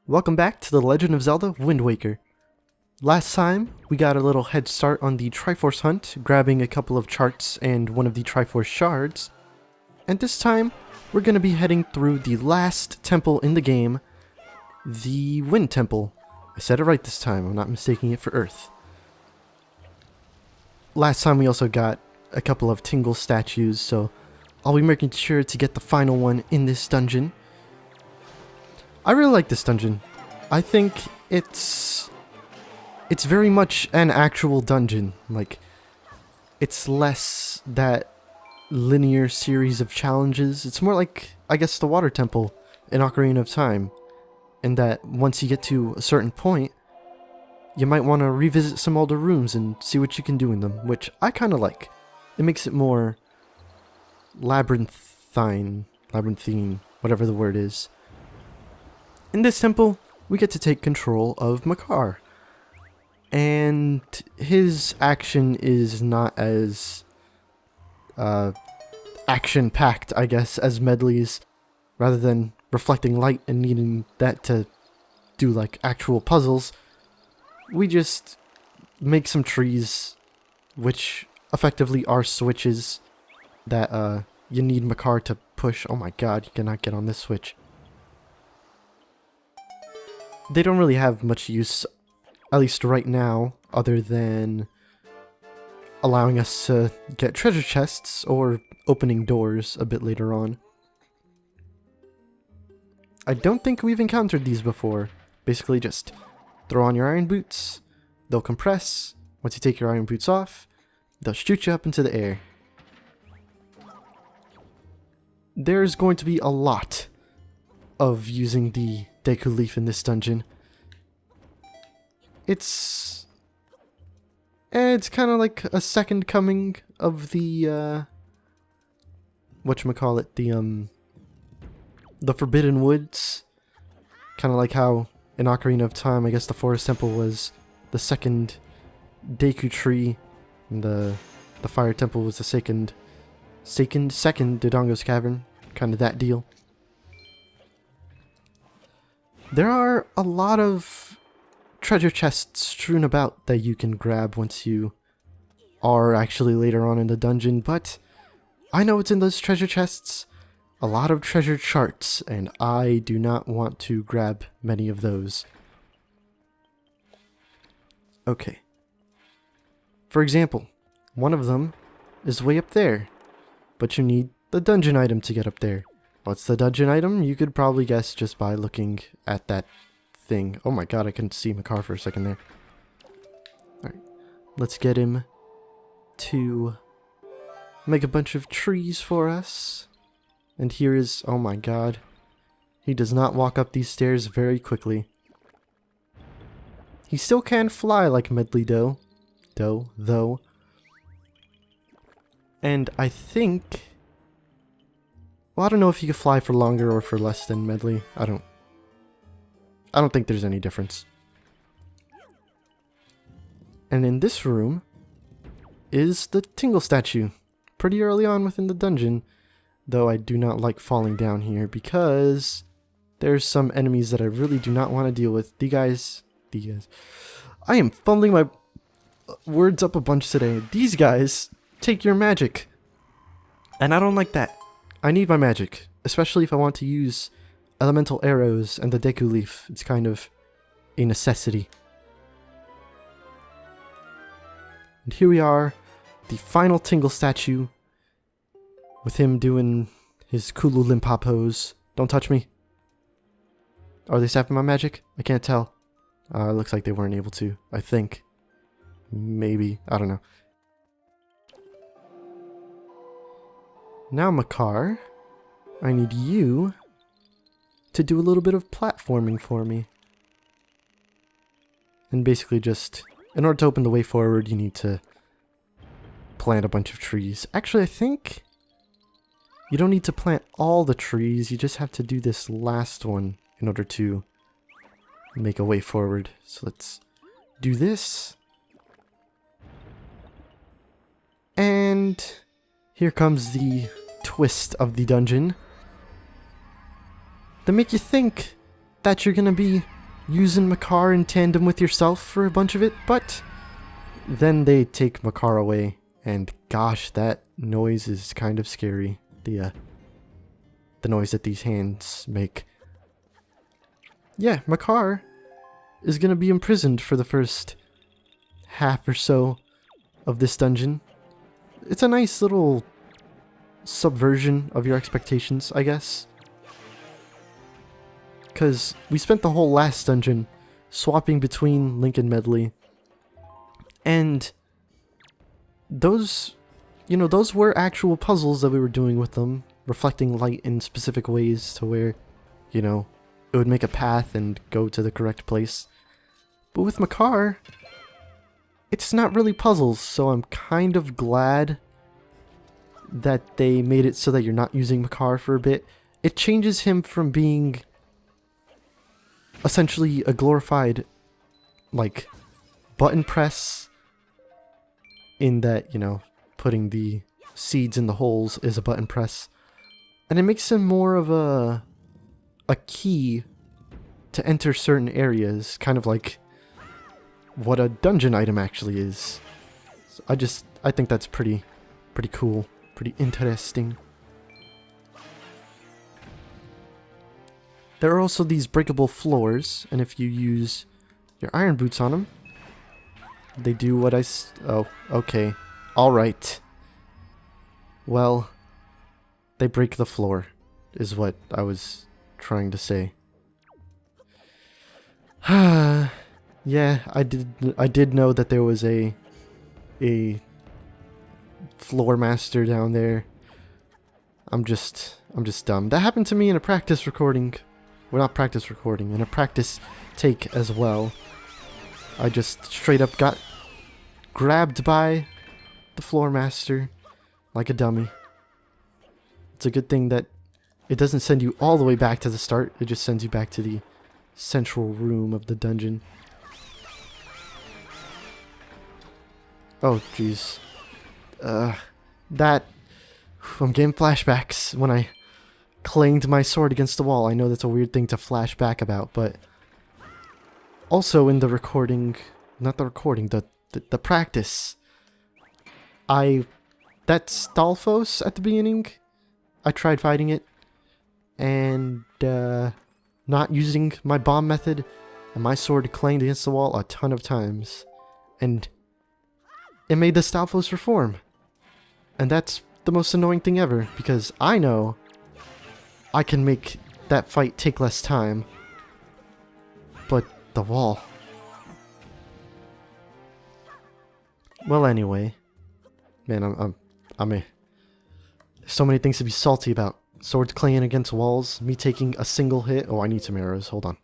Welcome back to The Legend of Zelda Wind Waker. Last time, we got a little head start on the Triforce hunt, grabbing a couple of charts and one of the Triforce shards. And this time, we're going to be heading through the last temple in the game, the Wind Temple. I said it right this time, I'm not mistaking it for Earth. Last time we also got a couple of Tingle statues, so I'll be making sure to get the final one in this dungeon. I really like this dungeon. I think it's very much an actual dungeon. Like, it's less that linear series of challenges. It's more like, I guess, the Water Temple in Ocarina of Time. In that once you get to a certain point, you might want to revisit some older rooms and see what you can do in them, which I kind of like. It makes it more labyrinthine, whatever the word is. In this temple, we get to take control of Makar. And his action is not as action-packed, I guess, as Medley's. Rather than reflecting light and needing that to do, like, actual puzzles, we just make some trees, which effectively are switches that you need Makar to push. Oh my god, you cannot get on this switch. They don't really have much use, at least right now, other than allowing us to get treasure chests or opening doors a bit later on. I don't think we've encountered these before. Basically just throw on your iron boots, they'll compress. Once you take your iron boots off, they'll shoot you up into the air. There's going to be a lot of using the Deku Leaf in this dungeon. It's kind of like a second coming of the whatchamacallit, the Forbidden Woods. Kind of like how in Ocarina of Time, I guess the Forest Temple was the second Deku Tree, and the Fire Temple was the second Dodongo's Cavern. Kind of that deal. There are a lot of treasure chests strewn about that you can grab once you are actually later on in the dungeon, but I know what's in those treasure chests. A lot of treasure charts, and I do not want to grab many of those. Okay. For example, one of them is way up there, but you need the dungeon item to get up there. What's the dungeon item? You could probably guess just by looking at that thing. Oh my god, I couldn't see Makar for a second there. Alright, let's get him to make a bunch of trees for us. And here is, oh my god, he does not walk up these stairs very quickly. He still can fly like Medley though. And I think, well, I don't know if you can fly for longer or for less than Medley. I don't think there's any difference. And in this room is the Tingle statue. Pretty early on within the dungeon, though I do not like falling down here because there's some enemies that I really do not want to deal with. The guys. I am fumbling my words up a bunch today. These guys take your magic. And I don't like that. I need my magic, especially if I want to use elemental arrows and the Deku Leaf. It's kind of a necessity. And here we are, the final Tingle statue, with him doing his Kulu Limpa pose. Don't touch me. Are they sapping my magic? I can't tell. Looks like they weren't able to, I think. Maybe, I don't know. Now, Makar, I need you to do a little bit of platforming for me. And basically just, in order to open the way forward, you need to plant a bunch of trees. Actually, I think you don't need to plant all the trees, you just have to do this last one in order to make a way forward. So let's do this. And here comes the twist of the dungeon. They make you think that you're gonna be using Makar in tandem with yourself for a bunch of it, but then they take Makar away, and gosh, that noise is kind of scary. The noise that these hands make. Yeah, Makar is gonna be imprisoned for the first half or so of this dungeon. It's a nice little subversion of your expectations, I guess. Because we spent the whole last dungeon swapping between Link and Medley. And those, you know, those were actual puzzles that we were doing with them, reflecting light in specific ways to where, you know, it would make a path and go to the correct place. But with Makar, it's not really puzzles, so I'm kind of glad that they made it so that you're not using Makar for a bit. It changes him from being essentially a glorified, like, button press, in that, you know, putting the seeds in the holes is a button press, and it makes him more of a key to enter certain areas, kind of like what a dungeon item actually is. So I think that's pretty cool, pretty interesting. There are also these breakable floors, and if you use your iron boots on them, they do what oh, okay. Alright. Well, they break the floor, is what I was trying to say. Yeah, I did know that there was a floor master down there. I'm just dumb. That happened to me in a practice recording. Well, not practice recording, in a practice take as well. I just straight up got grabbed by the floor master like a dummy. It's a good thing that it doesn't send you all the way back to the start. It just sends you back to the central room of the dungeon. Oh, jeez. I'm getting flashbacks when I clanged my sword against the wall. I know that's a weird thing to flash back about, but also in the recording, not the recording, the practice, that Stalfos at the beginning, I tried fighting it, and not using my bomb method, and my sword clanged against the wall a ton of times, and it made the Stalfos reform. And that's the most annoying thing ever, because I know I can make that fight take less time, but the wall. Well, anyway, man, there's so many things to be salty about. Swords clanging against walls, me taking a single hit. Oh, I need some arrows. Hold on.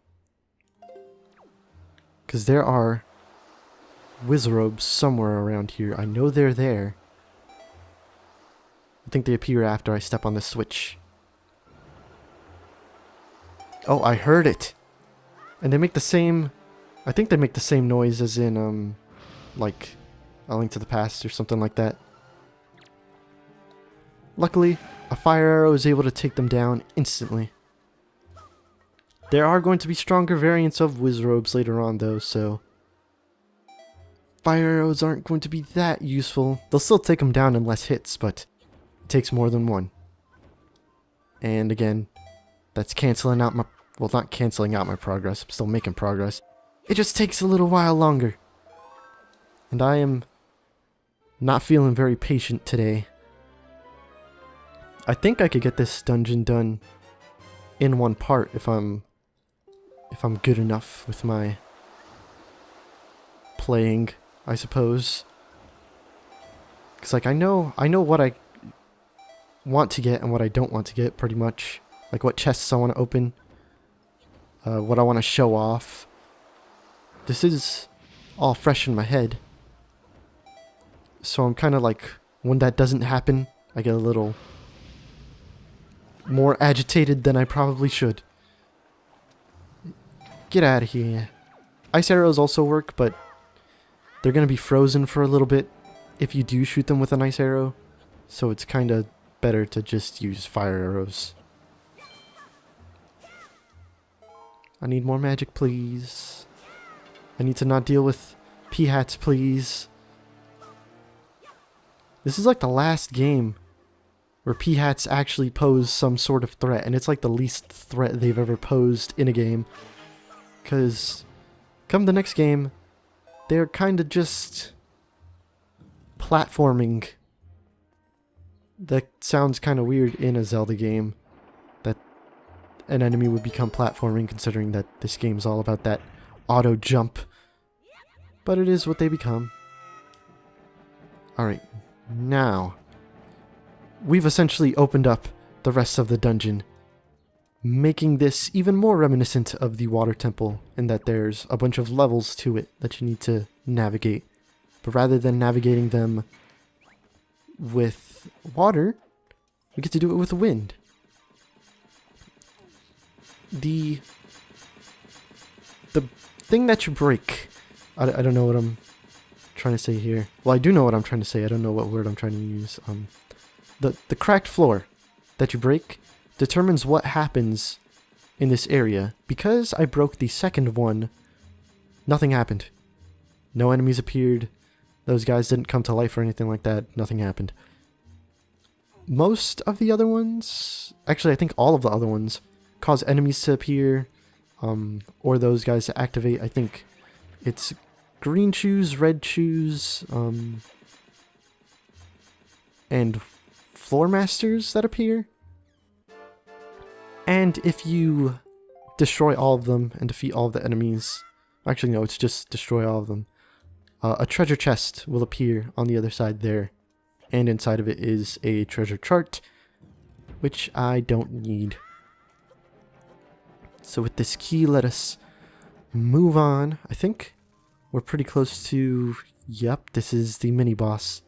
Because there are wizrobes somewhere around here. I know they're there. I think they appear after I step on the switch. Oh, I heard it! And they make the same... I think they make the same noise as in, like, A Link to the Past or something like that. Luckily, a fire arrow is able to take them down instantly. There are going to be stronger variants of wizrobes later on, though, so fire arrows aren't going to be that useful. They'll still take them down in less hits, but it takes more than one. And again, that's canceling out my... Well, not canceling out my progress. I'm still making progress. It just takes a little while longer. And I am not feeling very patient today. I think I could get this dungeon done in one part if I'm good enough with my playing, I suppose. Cause like I know what I want to get and what I don't want to get pretty much. Like what chests I want to open, what I want to show off. This is all fresh in my head. So I'm kind of like, when that doesn't happen, I get a little more agitated than I probably should. Get out of here. Ice arrows also work, but they're going to be frozen for a little bit if you do shoot them with an ice arrow. So it's kind of better to just use fire arrows. I need more magic, please. I need to not deal with P-hats, please. This is like the last game where P-hats actually pose some sort of threat, and it's like the least threat they've ever posed in a game. Because come the next game, they're kind of just platforming. That sounds kind of weird in a Zelda game, that an enemy would become platforming, considering that this game's all about that auto jump. But it is what they become. Alright, now we've essentially opened up the rest of the dungeon, making this even more reminiscent of the water temple, in that there's a bunch of levels to it that you need to navigate. But rather than navigating them with water, we get to do it with wind. The thing that you break, I don't know what I'm trying to say here. Well, I do know what I'm trying to say. I don't know what word I'm trying to use. The cracked floor that you break determines what happens in this area. Because I broke the second one, nothing happened. No enemies appeared. Those guys didn't come to life or anything like that. Nothing happened. Most of the other ones, actually I think all of the other ones, cause enemies to appear, or those guys to activate. I think it's green shoes, red shoes, and floor masters that appear. And if you destroy all of them and defeat all of the enemies, actually no, it's just destroy all of them, a treasure chest will appear on the other side there, and inside of it is a treasure chart, which I don't need. So with this key, let us move on. I think we're pretty close to... Yep, this is the mini-boss.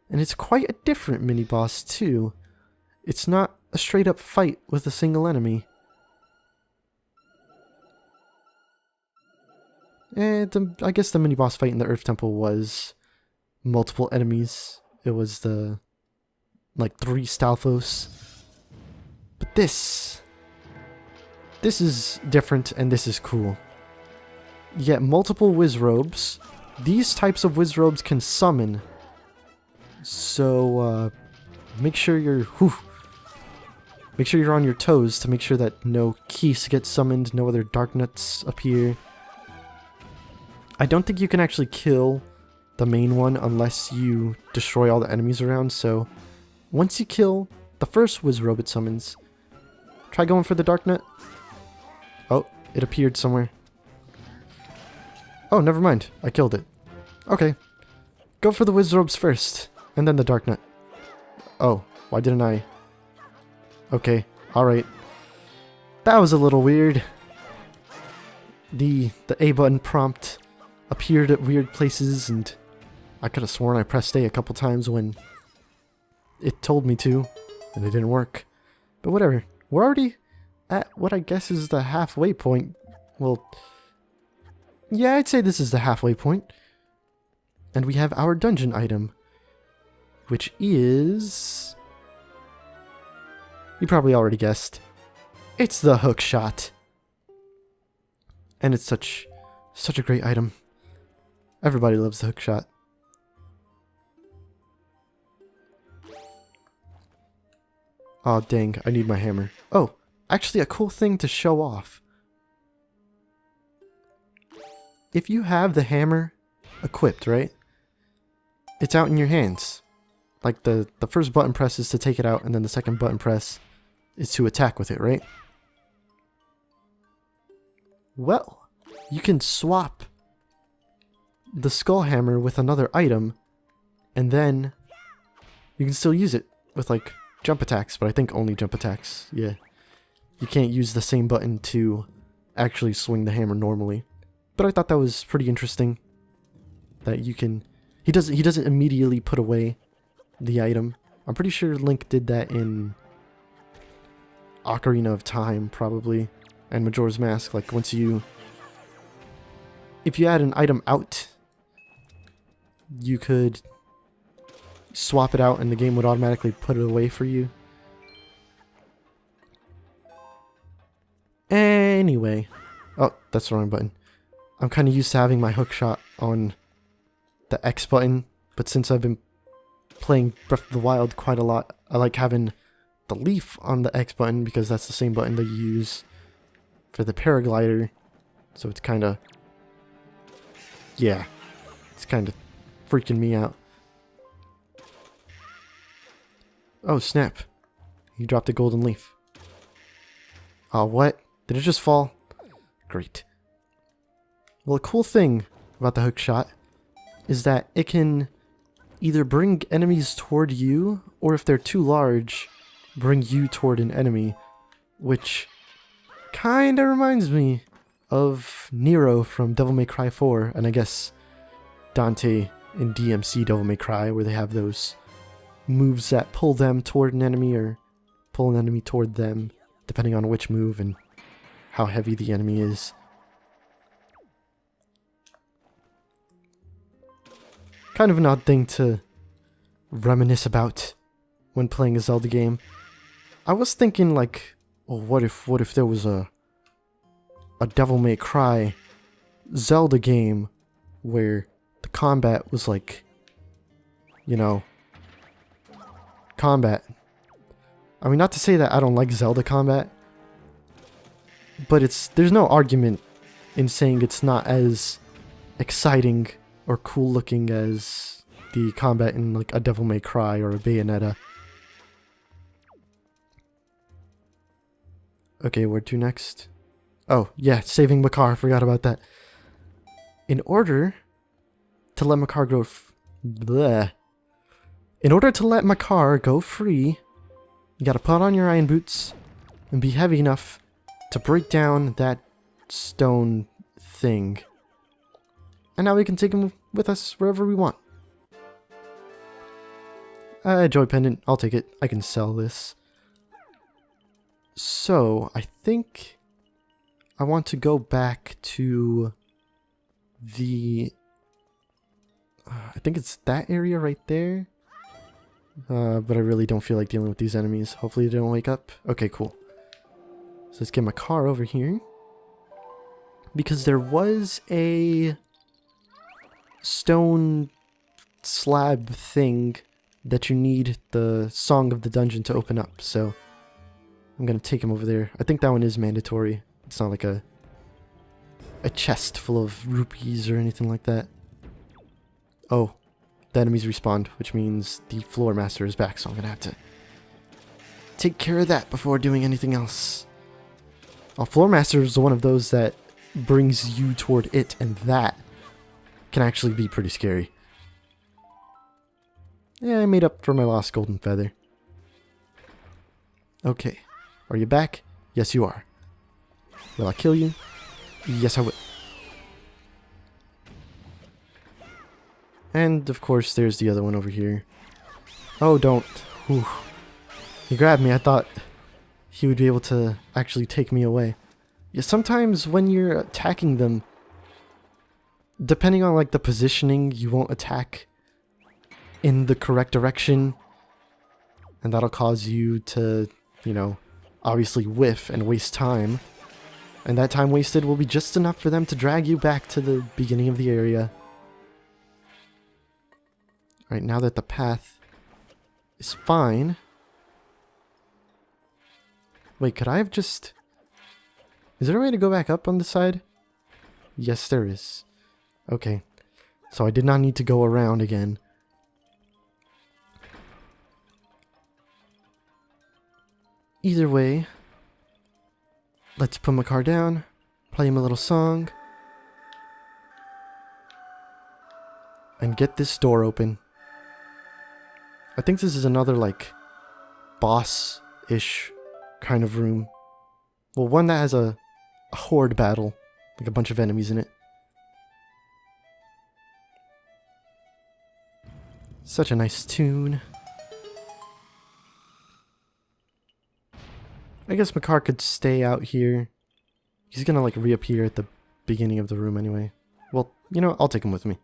And it's quite a different mini-boss, too. It's not a straight-up fight with a single enemy. I guess the mini-boss fight in the Earth Temple was multiple enemies. It was the... like 3 Stalfos. But this is different, and this is cool. You get multiple Wizrobes. These types of Wizrobes can summon. So, make sure you're on your toes to make sure that no Keys get summoned, no other Dark Nuts appear. I don't think you can actually kill the main one unless you destroy all the enemies around, so once you kill the first Wizrobe it summons, try going for the Dark Nut. Oh, it appeared somewhere. Oh, never mind. I killed it. Okay. Go for the Wizrobes first, and then the Dark Nut. Oh, why didn't I? Okay, alright. That was a little weird. The A button prompt appeared at weird places, and I could have sworn I pressed A a couple times when it told me to, and it didn't work. But whatever. We're already at what I guess is the halfway point. Well, yeah, I'd say this is the halfway point. And we have our dungeon item, which is... you probably already guessed. It's the hook shot. And it's such a great item. Everybody loves the hook shot. Oh dang, I need my hammer. Oh, actually a cool thing to show off. If you have the hammer equipped, right? It's out in your hands. Like the first button press is to take it out, and then the second button press is to attack with it, right? Well, you can swap the skull hammer with another item, and then you can still use it with like jump attacks, but I think only jump attacks. Yeah. You can't use the same button to actually swing the hammer normally. But I thought that was pretty interesting. That you can... He doesn't immediately put away the item. I'm pretty sure Link did that in Ocarina of Time, probably. And Majora's Mask. Like, once you... if you add an item out, you could swap it out and the game would automatically put it away for you. Anyway, Oh, that's the wrong button. I'm kind of used to having my hook shot on the X button, but since I've been playing Breath of the Wild quite a lot, I like having the leaf on the X button because that's the same button that you use for the paraglider. So it's kind of, yeah, it's kind of freaking me out. Oh, snap. You dropped a golden leaf. Oh, what? Did it just fall? Great. Well, a cool thing about the hook shot is that it can either bring enemies toward you, or if they're too large, bring you toward an enemy, which kinda reminds me of Nero from Devil May Cry 4, and I guess Dante in DMC Devil May Cry, where they have those moves that pull them toward an enemy, or pull an enemy toward them, depending on which move and how heavy the enemy is. Kind of an odd thing to reminisce about when playing a Zelda game. I was thinking like, well, what if there was a Devil May Cry Zelda game where the combat was like, you know, combat. I mean, not to say that I don't like Zelda combat, but there's no argument in saying it's not as exciting or cool looking as the combat in like a Devil May Cry or a Bayonetta. Okay, where to next? Oh, yeah, saving Makar, forgot about that. In order to let Makar go In order to let Makar go free, you gotta put on your iron boots and be heavy enough to break down that stone thing. And now we can take him with us wherever we want. Joy pendant, I'll take it. I can sell this. So, I think I want to go back to the... I think it's that area right there. But I really don't feel like dealing with these enemies. Hopefully they don't wake up. Okay, cool. So let's get my car over here. Because there was a stone slab thing that you need the Song of the Dungeon to open up. So I'm going to take him over there. I think that one is mandatory. It's not like a chest full of rupees or anything like that. Oh, the enemies respawned, which means the Floor Master is back, so I'm going to have to take care of that before doing anything else. Floor Master is one of those that brings you toward it, and that can actually be pretty scary. Yeah, I made up for my lost golden feather. Okay, are you back? Yes, you are. Will I kill you? Yes, I will. And, of course, there's the other one over here. Oh, don't. Whew. He grabbed me. I thought he would be able to actually take me away. Yeah, sometimes when you're attacking them, depending on, like, the positioning, you won't attack in the correct direction. And that'll cause you to, you know, obviously whiff and waste time. And that time wasted will be just enough for them to drag you back to the beginning of the area. Alright, now that the path is fine... Wait, could I have just... Is there a way to go back up on the side? Yes, there is. Okay. So I did not need to go around again. Either way, let's put Makar down, play him a little song, and get this door open. I think this is another, like, boss-ish kind of room. Well, one that has a horde battle, like a bunch of enemies in it. Such a nice tune. I guess Makar could stay out here. He's gonna, like, reappear at the beginning of the room anyway. Well, you know what? I'll take him with me.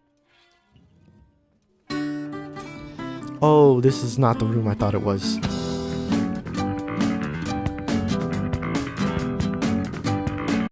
Oh, this is not the room I thought it was.